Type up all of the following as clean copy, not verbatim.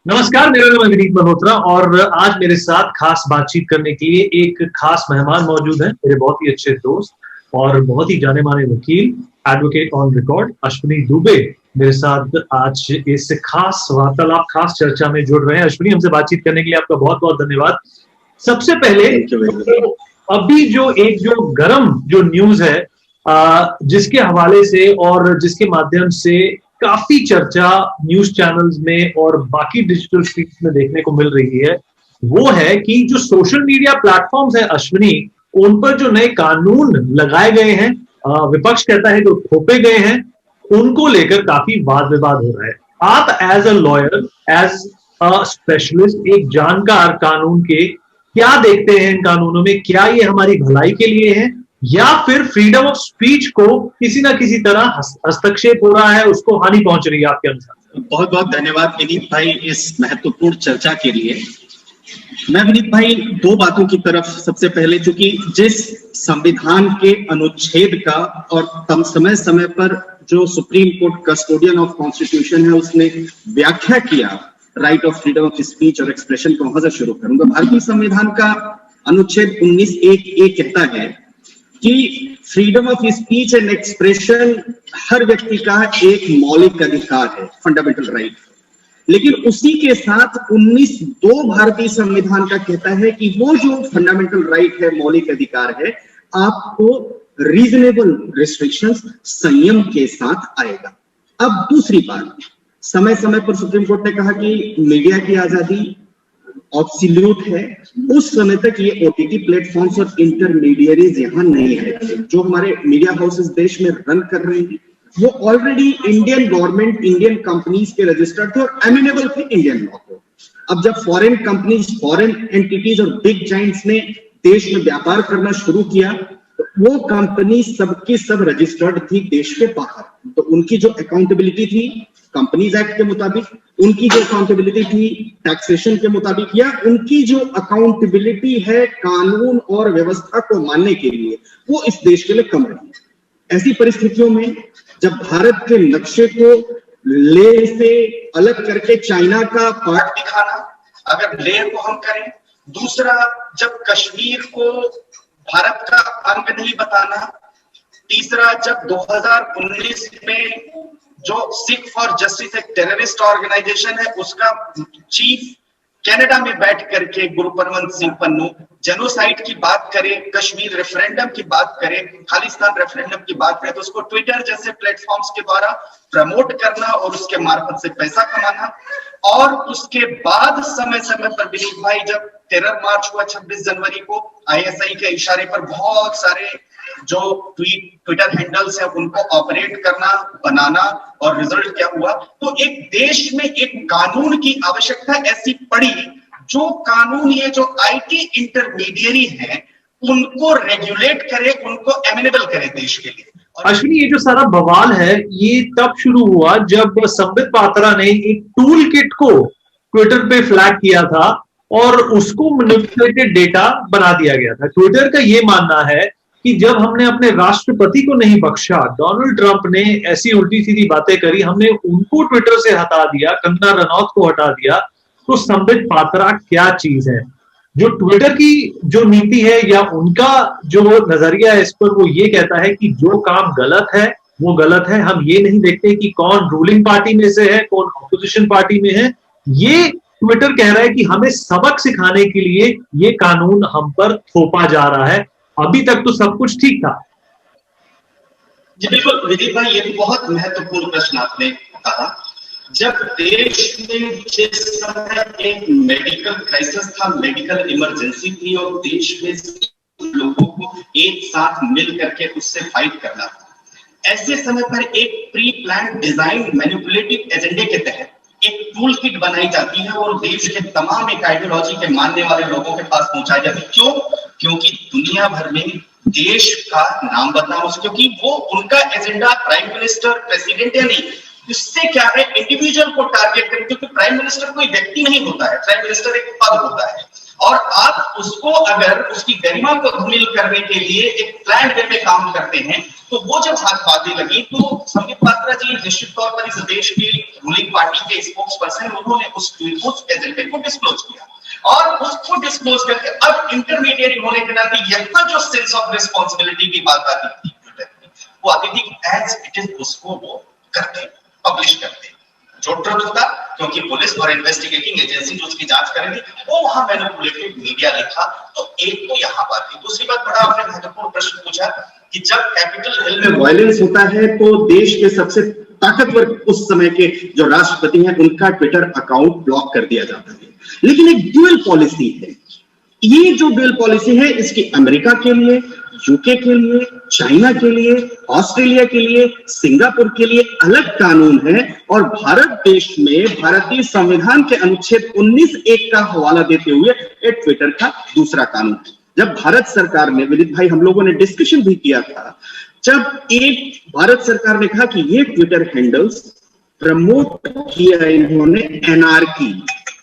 नमस्कार, मेरा नाम है विनीत मल्होत्रा और आज मेरे साथ खास बातचीत करने के लिए एक खास मेहमान मौजूद हैं। मेरे बहुत ही अच्छे दोस्त और बहुत ही जाने माने वकील, advocate on record Ashwini Dubey मेरे साथ आज इस खास वार्तालाप, खास चर्चा में जुड़ रहे हैं। अश्विनी, हमसे बातचीत करने के लिए आपका बहुत बहुत धन्यवाद। सबसे पहले अभी जो गरम जो न्यूज है, जिसके हवाले से और जिसके माध्यम से काफी चर्चा न्यूज चैनल्स में और बाकी डिजिटल स्ट्रीम्स में देखने को मिल रही है, वो है कि जो सोशल मीडिया प्लेटफॉर्म्स है अश्विनी, उन पर जो नए कानून लगाए गए हैं, विपक्ष कहता है जो थोपे गए हैं, उनको लेकर काफी वाद विवाद हो रहा है। आप as a lawyer, as a specialist, एक जानकार कानून के, क्या देखते हैं इन कानूनों में? क्या ये हमारी भलाई के लिए है या फिर फ्रीडम ऑफ स्पीच को किसी ना किसी तरह हस्तक्षेप हो रहा है, उसको हानि पहुंच रही है आपके अनुसार? बहुत बहुत धन्यवाद विनीत भाई इस महत्वपूर्ण चर्चा के लिए। मैं विनीत भाई दो बातों की तरफ सबसे पहले, चूंकि जिस संविधान के अनुच्छेद का और समय समय पर जो supreme court custodian of constitution है उसने व्याख्या किया right of freedom of speech और एक्सप्रेशन को वहां से शुरू करूंगा। भारतीय संविधान का अनुच्छेद 19(1)(a) कहता है कि freedom of speech and expression हर व्यक्ति का एक मौलिक अधिकार है, फंडामेंटल राइट। लेकिन उसी के साथ 19(2) भारतीय संविधान का कहता है कि वो जो फंडामेंटल राइट है, मौलिक अधिकार है, आपको रीजनेबल रिस्ट्रिक्शंस, संयम के साथ आएगा। अब दूसरी बात, समय समय पर सुप्रीम कोर्ट ने कहा कि मीडिया की आजादी ऑब्सोल्यूट है। उस समय तक ये ओटीटी प्लेटफॉर्म्स और इंटरमीडियरीज यहां नहीं है। जो हमारे मीडिया हाउसेस देश में रन कर रहे हैं वो already Indian government, Indian companies के रजिस्टर्ड थे और एमिनेबल थे इंडियन लॉ को। अब जब फॉरेन कंपनीज, फॉरेन एंटिटीज और बिग जाइंट्स ने देश में व्यापार करना शुरू किया तो वो कंपनी सबकी सब रजिस्टर्ड थी देश के बाहर। तो उनकी जो अकाउंटेबिलिटी थी कंपनीज एक्ट के मुताबिक, उनकी जो अकाउंटेबिलिटी थी टैक्सेशन के मुताबिक, या उनकी जो अकाउंटेबिलिटी है कानून और व्यवस्था को मानने के लिए, वो इस देश के लिए कम रही। ऐसी परिस्थितियों में जब भारत के नक्शे को लेह से अलग करके चाइना का पार्ट दिखाना, अगर लेह को हम करें, दूसरा जब कश्मीर को भारत का अंग नहीं बताना, तीसरा जब 2019 में जो सिख फॉर जस्टिस एक टेररिस्ट ऑर्गेनाइजेशन है उसका चीफ कनाडा में बैठ करके गुरुपरवंत सिंह पन्नू जेनोसाइड की बात करे, कश्मीर रेफरेंडम की बात करे, खालिस्तान रेफरेंडम की बात करे, तो उसको ट्विटर जैसे प्लेटफॉर्म्स के द्वारा प्रमोट करना और उसके मार्फत से पैसा कमाना। और उसके बाद समय समय पर विनीत भाई जब टेरर मार्च हुआ 26 जनवरी को, आईएसआई के इशारे पर बहुत सारे जो ट्विटर हैंडल्स है उनको ऑपरेट करना, बनाना, और रिजल्ट क्या हुआ? तो एक देश में एक कानून की आवश्यकता ऐसी पड़ी जो कानून ये जो आईटी इंटरमीडियरी है उनको रेगुलेट करे, उनको एमिनेबल करे देश के लिए। अश्विनी, ये जो सारा बवाल है ये तब शुरू हुआ जब संबित पात्रा ने एक टूल किट को ट्विटर पे फ्लैग किया था और उसको मैनिपुलेटेड डेटा बना दिया गया था। ट्विटर का ये मानना है कि जब हमने अपने राष्ट्रपति को नहीं बख्शा, डोनाल्ड ट्रंप ने ऐसी उल्टी सीधी बातें करी, हमने उनको ट्विटर से हटा दिया, कंगना रनौत को हटा दिया, तो संबित पात्रा क्या चीज है? जो ट्विटर की जो नीति है या उनका जो नजरिया है इस पर, वो ये कहता है कि जो काम गलत है वो गलत है। हम ये नहीं देखते कि कौन रूलिंग पार्टी में से है, कौन ऑपोजिशन पार्टी में है। ये ट्विटर कह रहा है कि हमें सबक सिखाने के लिए ये कानून हम पर थोपा जा रहा है। अभी तक तो सब कुछ ठीक था। जी बिल्कुल विनीत भाई, ये बहुत महत्वपूर्ण प्रश्न आपने कहा। जब देश में जिस समय एक मेडिकल क्राइसिस था, मेडिकल इमरजेंसी थी और देश में लोगों को एक साथ मिल करके उससे फाइट करना था, ऐसे समय पर एक प्री प्लान डिजाइन मैनिपुलेटिव एजेंडे के तहत एक टूल किट बनाई जाती है और देश के तमाम एक आइडियोलॉजी के मानने वाले लोगों के पास पहुंचाई जाती है। क्यों? क्योंकि दुनिया भर में देश का नाम बदनाम, क्योंकि वो उनका एजेंडा प्राइम मिनिस्टर, प्रेसिडेंट या नहीं, इससे क्या है, इंडिविजुअल को टारगेट करें। क्योंकि प्राइम मिनिस्टर कोई व्यक्ति नहीं होता है, प्राइम मिनिस्टर एक पद होता है और आप उसको अगर उसकी गरिमा को धूमिल करने के लिए एक प्लान वे में काम करते हैं, तो वो जब हाथ बातें लगी तो संबित पात्रा जी निश्चित तौर पर इस देश की रूलिंग पार्टी के स्पोक्स पर्सन, उन्होंने उस एजेंडे को डिस्क्लोज किया और उसको डिस्क्लोज करके अब इंटरमीडिएट होने के नाते यहाँ जो सेंस ऑफ रिस्पॉन्सिबिलिटी की बात आती थी वो आती थी एज इट इज उसको वो करते, पब्लिश करते जो ट्रुथ था, क्योंकि पुलिस और इन्वेस्टिगेटिंग एजेंसी जो उसकी जांच कर रही थी वो वहां मैनिपुलेटेड मीडिया लिखा। तो एक तो यहाँ बात थी। दूसरी बात, बड़ा आपने महत्वपूर्ण प्रश्न पूछा कि जब कैपिटल हिल में वायलेंस होता है तो देश के सबसे ताकतवर उस समय के जो राष्ट्रपति हैं उनका ट्विटर अकाउंट ब्लॉक कर दिया जाता है। लेकिन एक ड्यूअल पॉलिसी है, ये जो ड्यूअल पॉलिसी है इसकी अमेरिका के लिए, यूके के लिए, चाइना के लिए, ऑस्ट्रेलिया के लिए, सिंगापुर के लिए अलग कानून है और भारत देश में भारतीय संविधान के अनुच्छेद 19(1) का हवाला देते हुए एक ट्विटर का दूसरा कानून है। जब भारत सरकार ने, विदित भाई हम लोगों ने डिस्कशन भी किया था, जब एक भारत सरकार ने कहा कि ये ट्विटर हैंडल्स प्रमोट किया इन्होंने एनार्की,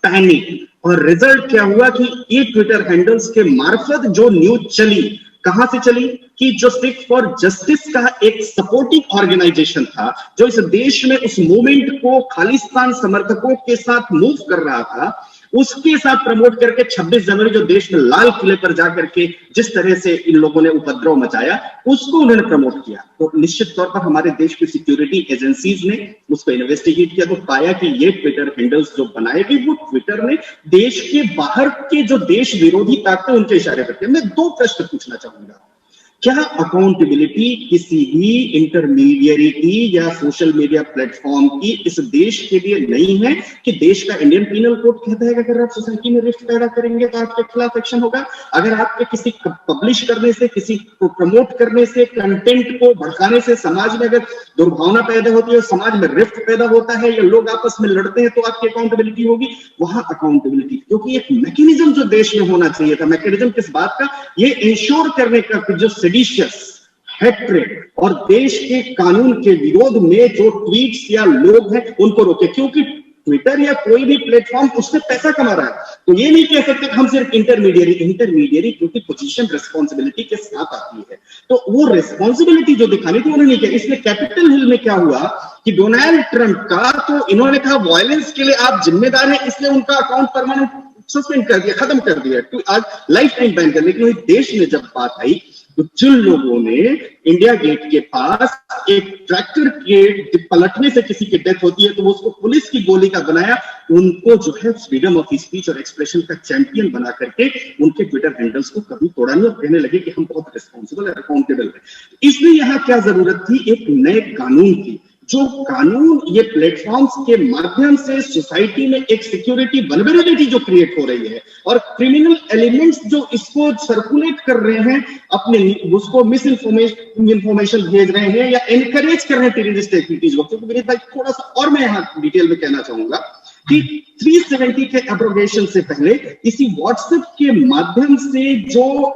पैनिक, और रिजल्ट क्या हुआ कि ये ट्विटर हैंडल्स के मार्फत जो न्यूज चली, कहां से चली कि जो सिख फॉर जस्टिस का एक सपोर्टिंग ऑर्गेनाइजेशन था जो इस देश में उस मूवमेंट को खालिस्तान समर्थकों के साथ मूव कर रहा था, उसके साथ प्रमोट करके 26 जनवरी जो देश में लाल किले पर जाकर के जिस तरह से इन लोगों ने उपद्रव मचाया उसको उन्होंने प्रमोट किया। तो निश्चित तौर पर हमारे देश की सिक्योरिटी एजेंसीज ने उसको इन्वेस्टिगेट किया तो पाया कि ये ट्विटर हैंडल्स जो बनाए गए वो ट्विटर ने देश के बाहर के जो देश विरोधी ताकतें उनके इशारे करते हैं। मैं दो प्रश्न पूछना चाहूंगा, क्या अकाउंटेबिलिटी किसी भी इंटरमीडियरी की या सोशल मीडिया प्लेटफॉर्म की इस देश के लिए नहीं है कि देश का इंडियन पीनल कोड कहता है कि अगर आप सोसाइटी में रिफ्ट पैदा करेंगे तो आपके खिलाफ एक्शन होगा, अगर आपके किसी पब्लिश करने से, किसी को प्रमोट करने से, कंटेंट को भड़काने से समाज में अगर दुर्भावना पैदा होती है, समाज में रिफ्ट पैदा होता है या लोग आपस में लड़ते हैं तो आपकी अकाउंटेबिलिटी होगी। वहां अकाउंटेबिलिटी क्योंकि एक मैकेनिज्म जो देश में होना चाहिए था, मैकेनिज्म किस बात का, ये इंश्योर करने का कि जो सेडिशियस, हेट्रेड और देश के कानून के विरोध में जो ट्वीट्स या लोग हैं उनको रोके, क्योंकि ट्विटर या कोई भी प्लेटफॉर्म उससे पैसा कमा रहा है। तो ये नहीं कह सकते हम सिर्फ इंटरमीडियरी क्योंकि पोजीशन रिस्पॉन्सिबिलिटी के साथ आती है, तो वो रिस्पॉन्सिबिलिटी जो दिखानी थी उन्होंने नहीं किया। इसलिए कैपिटल हिल में क्या हुआ कि डोनाल्ड ट्रंप का, तो इन्होंने कहा वायलेंस के लिए आप जिम्मेदार हैं, इसलिए उनका अकाउंट परमानेंट सस्पेंड कर दिया, खत्म कर दिया, तो आज लाइफ टाइम बैन कर। लेकिन देश में जब बात आई तो जिन लोगों ने इंडिया गेट के पास एक ट्रैक्टर के पलटने से किसी की डेथ होती है तो वो उसको पुलिस की गोली का बनाया, उनको जो है फ्रीडम ऑफ स्पीच और एक्सप्रेशन का चैंपियन बना करके उनके ट्विटर हैंडल्स को कभी तोड़ा नहीं और कहने लगे कि हम बहुत रिस्पॉन्सिबल और अकाउंटेबल है। इसलिए यहाँ क्या जरूरत थी, एक नए कानून की, जो कानून ये प्लेटफॉर्म्स के माध्यम से सोसाइटी में एक सिक्योरिटी वल्नरेबिलिटी जो क्रिएट हो रही है और क्रिमिनल एलिमेंट्स जो इसको सर्कुलेट कर रहे हैं, अपने उसको मिस इंफॉर्मेशन भेज रहे हैं या एनकरेज कर रहे हैं टेररिस्ट एक्टिविटीज को। तो मेरे भाई थोड़ा सा और मैं यहाँ डिटेल में कहना चाहूंगा कि 370 के एब्रोगेशन से पहले इसी व्हाट्सएप के माध्यम से जो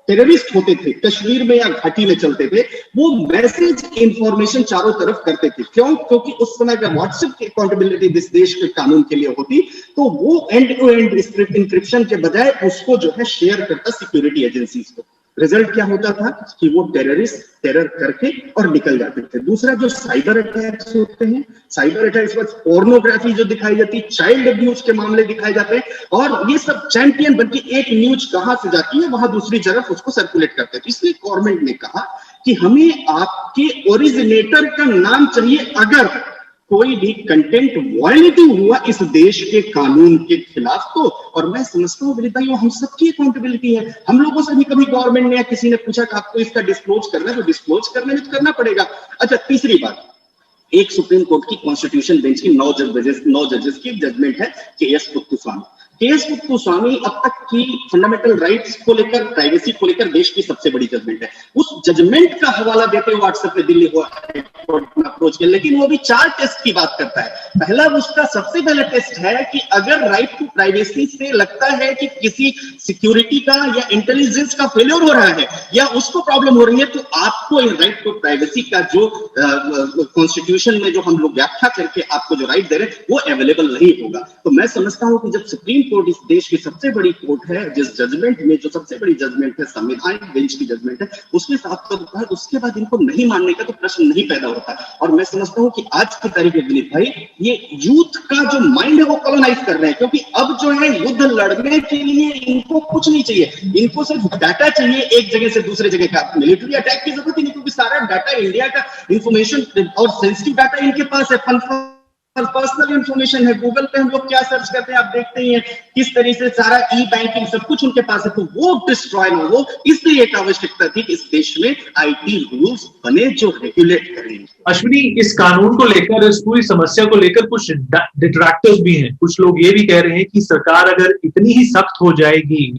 टेररिस्ट होते थे कश्मीर में या घाटी में चलते थे, वो मैसेज इंफॉर्मेशन चारों तरफ करते थे। क्यों? क्योंकि उस समय का व्हाट्सएप की अकाउंटेबिलिटी जिस देश के कानून के लिए होती तो वो एंड टू एंड इंक्रिप्शन के बजाय उसको जो है शेयर करता सिक्योरिटी एजेंसीज को। रिजल्ट क्या होता था कि वो टेररिस्ट टेरर करके और निकल जाते थे। दूसरा जो साइबर अटैक्स होते हैं, साइबर अटैक्स पर पोर्नोग्राफी जो दिखाई जाती है, चाइल्ड अब्यूज के मामले दिखाए जाते हैं और ये सब चैंपियन बनके एक न्यूज कहां से जाती है वहां दूसरी तरफ उसको सर्कुलेट करते थे। इसलिए गवर्नमेंट ने कहा कि हमें आपके ओरिजिनेटर का नाम चाहिए अगर कोई भी कंटेंट वायलेटिव हुआ इस देश के कानून के खिलाफ तो। और मैं समझता हूँ विनीत भाई वो हम सबकी अकाउंटेबिलिटी है। हम लोगों से भी कभी गवर्नमेंट ने या किसी ने पूछा कि आपको इसका डिस्क्लोज करना है तो डिस्क्लोज करने में तो करना पड़ेगा। अच्छा, तीसरी बात, एक सुप्रीम कोर्ट की कॉन्स्टिट्यूशन बेंच की 9 जजेस की जजमेंट है के.एस. मुत्तुस्वामी। के.एस. मुत्तुस्वामी अब तक की फंडामेंटल राइट्स को लेकर, प्राइवेसी को लेकर देश की सबसे बड़ी जजमेंट है। उस जजमेंट का हवाला देते हुए व्हाट्सएप पे दिल्ली अप्रोच किया, लेकिन वो भी 4 टेस्ट की बात करता है। पहला, उसका सबसे पहला टेस्ट है कि अगर राइट टू प्राइवेसी से लगता है कि किसी सिक्योरिटी का या इंटेलिजेंस का फेलियर हो रहा है या उसको प्रॉब्लम हो रही है तो आपको राइट टू प्राइवेसी का जो कॉन्स्टिट्यूशन में जो हम लोग व्याख्या करके आपको जो राइट दे रहे हैं वो अवेलेबल नहीं होगा। तो मैं समझता हूं कि जब सुप्रीम कोर्ट इस देश की सबसे बड़ी कोर्ट है, जिस जजमेंट में जो सबसे बड़ी जजमेंट है संवैधानिक बेंच की जजमेंट है, उसमें साफ तौर पर उसके बाद इनको नहीं मानने का तो प्रश्न नहीं पैदा होता। और मैं समझता हूं कि आज की तारीख में विनीत भाई, ये यूथ का जो माइंड है वो कॉलोनाइज कर रहे हैं, क्योंकि अब जो है युद्ध लड़ने के लिए इनको कुछ नहीं चाहिए, इनको सिर्फ डाटा चाहिए एक जगह से दूसरे जगह का। मिलिट्री अटैक की जरूरत ही नहीं, क्योंकि सारा डाटा इंडिया का इंफॉर्मेशन और सेंसिटिव डाटा इनके पास है, पर्सनल इंफॉर्मेशन है। गूगल पे हम लोग क्या सर्च करते हैं आप देखते ही हैं, किस तरीके से सारा ई बैंकिंग सब कुछ उनके पास है, तो वो डिस्ट्रॉय ना हो, इसलिए एक आवश्यकता थी कि इस देश में आईटी रूल्स बने जो रेगुलेट करें। अश्विनी, इस कानून को लेकर, इस पूरी समस्या को लेकर कुछ डिट्रैक्टर्स भी हैं। कुछ लोग ये भी कह रहे हैं कि सरकार अगर इतनी ही सख्त हो जाएगी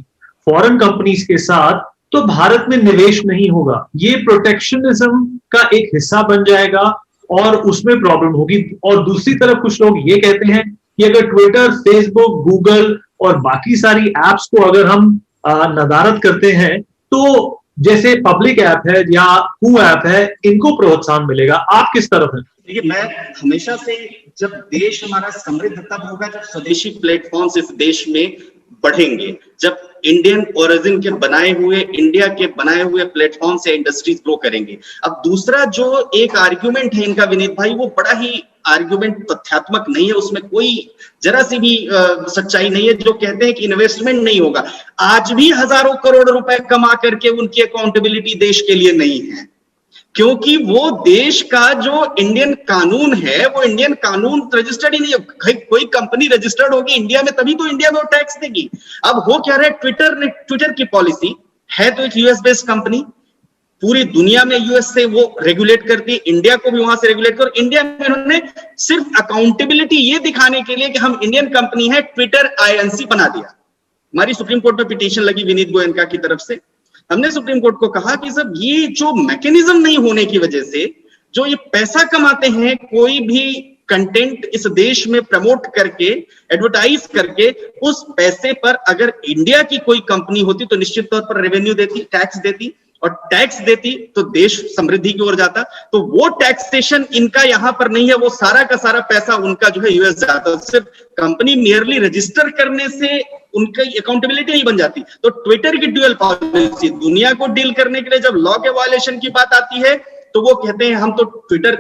फॉरेन कंपनीज के साथ तो भारत में निवेश नहीं होगा, ये प्रोटेक्शनिज्म का एक हिस्सा बन जाएगा और उसमें प्रॉब्लम होगी। और दूसरी तरफ कुछ लोग ये कहते हैं कि अगर ट्विटर, फेसबुक, गूगल और बाकी सारी एप्स को अगर हम नदारद करते हैं तो जैसे पब्लिक ऐप है या हु ऐप है, इनको प्रोत्साहन मिलेगा। आप किस तरफ हैं? देखिए, मैं हमेशा से, जब देश हमारा समृद्ध तब होगा जब स्वदेशी प्लेटफॉर्म्स इस देश में बढ़ेंगे, जब इंडियन ओरिजिन के बनाए हुए, इंडिया के बनाए हुए प्लेटफॉर्म से इंडस्ट्रीज ग्रो करेंगे। अब दूसरा जो एक आर्ग्यूमेंट है इनका विनीत भाई, वो बड़ा ही आर्ग्यूमेंट तथ्यात्मक नहीं है, उसमें कोई जरा सी भी सच्चाई नहीं है। जो कहते हैं कि इन्वेस्टमेंट नहीं होगा, आज भी हजारों करोड़ रुपए कमा करके उनकी अकाउंटेबिलिटी देश के लिए नहीं है, क्योंकि वो देश का जो इंडियन कानून है वो इंडियन कानून रजिस्टर्ड ही नहीं है। कोई कंपनी रजिस्टर्ड होगी इंडिया में तभी तो इंडिया में वो टैक्स देगी। अब हो क्या रहा है, ट्विटर की पॉलिसी है तो एक यूएस बेस्ड कंपनी, पूरी दुनिया में यूएस से वो रेगुलेट करती है, इंडिया को भी वहां से रेगुलेट कर। इंडिया में उन्होंने सिर्फ अकाउंटेबिलिटी ये दिखाने के लिए कि हम इंडियन कंपनी है, ट्विटर आईएनसी बना दिया। हमारी सुप्रीम कोर्ट में पिटीशन लगी विनीत गोयनका की तरफ से। हमने सुप्रीम कोर्ट को कहा कि सब ये जो मैकेनिज्म नहीं होने की वजह से जो ये पैसा कमाते हैं, कोई भी कंटेंट इस देश में प्रमोट करके, एडवर्टाइज करके, उस पैसे पर अगर इंडिया की कोई कंपनी होती तो निश्चित तौर पर रेवेन्यू देती, टैक्स देती, और टैक्स देती तो देश समृद्धि की ओर जाता। तो वो टैक्सेशन इनका यहां पर नहीं है, वो सारा का सारा पैसा उनका जो है यूएस जाता। सिर्फ कंपनी मेयरली रजिस्टर करने से उनकी अकाउंटेबिलिटी नहीं बन जाती। तो ट्विटर की ड्यूअल पॉलिसी, दुनिया को डील करने के लिए जब लॉ के वायलेशन की बात आती है तो वो कहते हैं हम तो ट्विटर,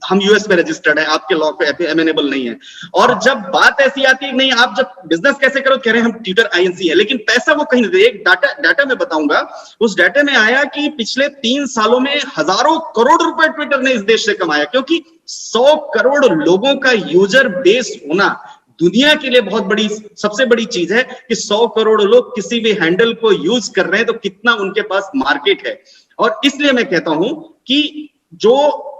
हम यूएस में रजिस्टर्ड है, आपके लॉ पे एमेनेबल नहीं है। और जब बात ऐसी आती है नहीं आप जब बिजनेस कैसे करो, कह रहे हैं हम ट्विटर आईएनसी है, लेकिन पैसा वो कहीं नहीं। एक डाटा मैं बताऊंगा, उस डाटा में आया कि पिछले 3 सालों में हजारों करोड़ रुपए ट्विटर ने इस देश से कमाया, क्योंकि 100 करोड़ लोगों का यूजर बेस होना दुनिया के लिए बहुत बड़ी, सबसे बड़ी चीज है कि 100 करोड़ लोग किसी भी हैंडल को यूज कर रहे हैं तो कितना उनके पास मार्केट है। और इसलिए मैं कहता हूं कि जो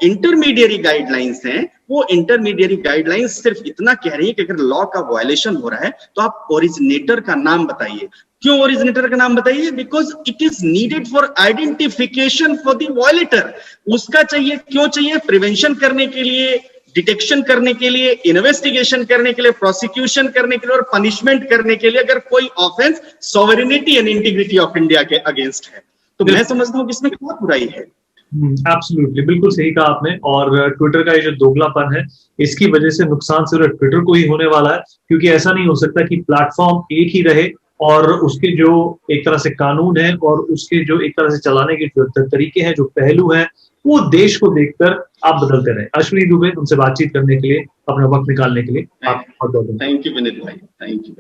इंटरमीडिएरी गाइडलाइंस हैं, वो इंटरमीडिएरी गाइडलाइंस सिर्फ इतना कह रही है कि अगर लॉ का वायलेशन हो रहा है तो आप ओरिजिनेटर का नाम बताइए। क्यों ओरिजिनेटर का नाम बताइए? Because it is needed for identification for the violator. उसका चाहिए, क्यों चाहिए? प्रिवेंशन करने के लिए, डिटेक्शन करने के लिए, इन्वेस्टिगेशन करने के लिए, प्रोसिक्यूशन करने के लिए और पनिशमेंट करने के लिए, अगर कोई offence sovereignty and integrity of India के अगेंस्ट है। तो मैं समझता हूं कि इसमें क्या बुराई है। एब्सोल्युटली, बिल्कुल सही कहा आपने। और ट्विटर का ये जो दोगलापन है, इसकी वजह से नुकसान सिर्फ ट्विटर को ही होने वाला है, क्योंकि ऐसा नहीं हो सकता कि प्लेटफॉर्म एक ही रहे और उसके जो एक तरह से कानून है और उसके जो एक तरह से चलाने के जो तरीके हैं, जो पहलू हैं, वो देश को देखकर आप बदलते रहे। अश्विनी दुबे, तुमसे बातचीत करने के लिए, अपना वक्त निकालने के लिए आप बहुत बहुत थैंक यू विनीत भाई, थैंक यू।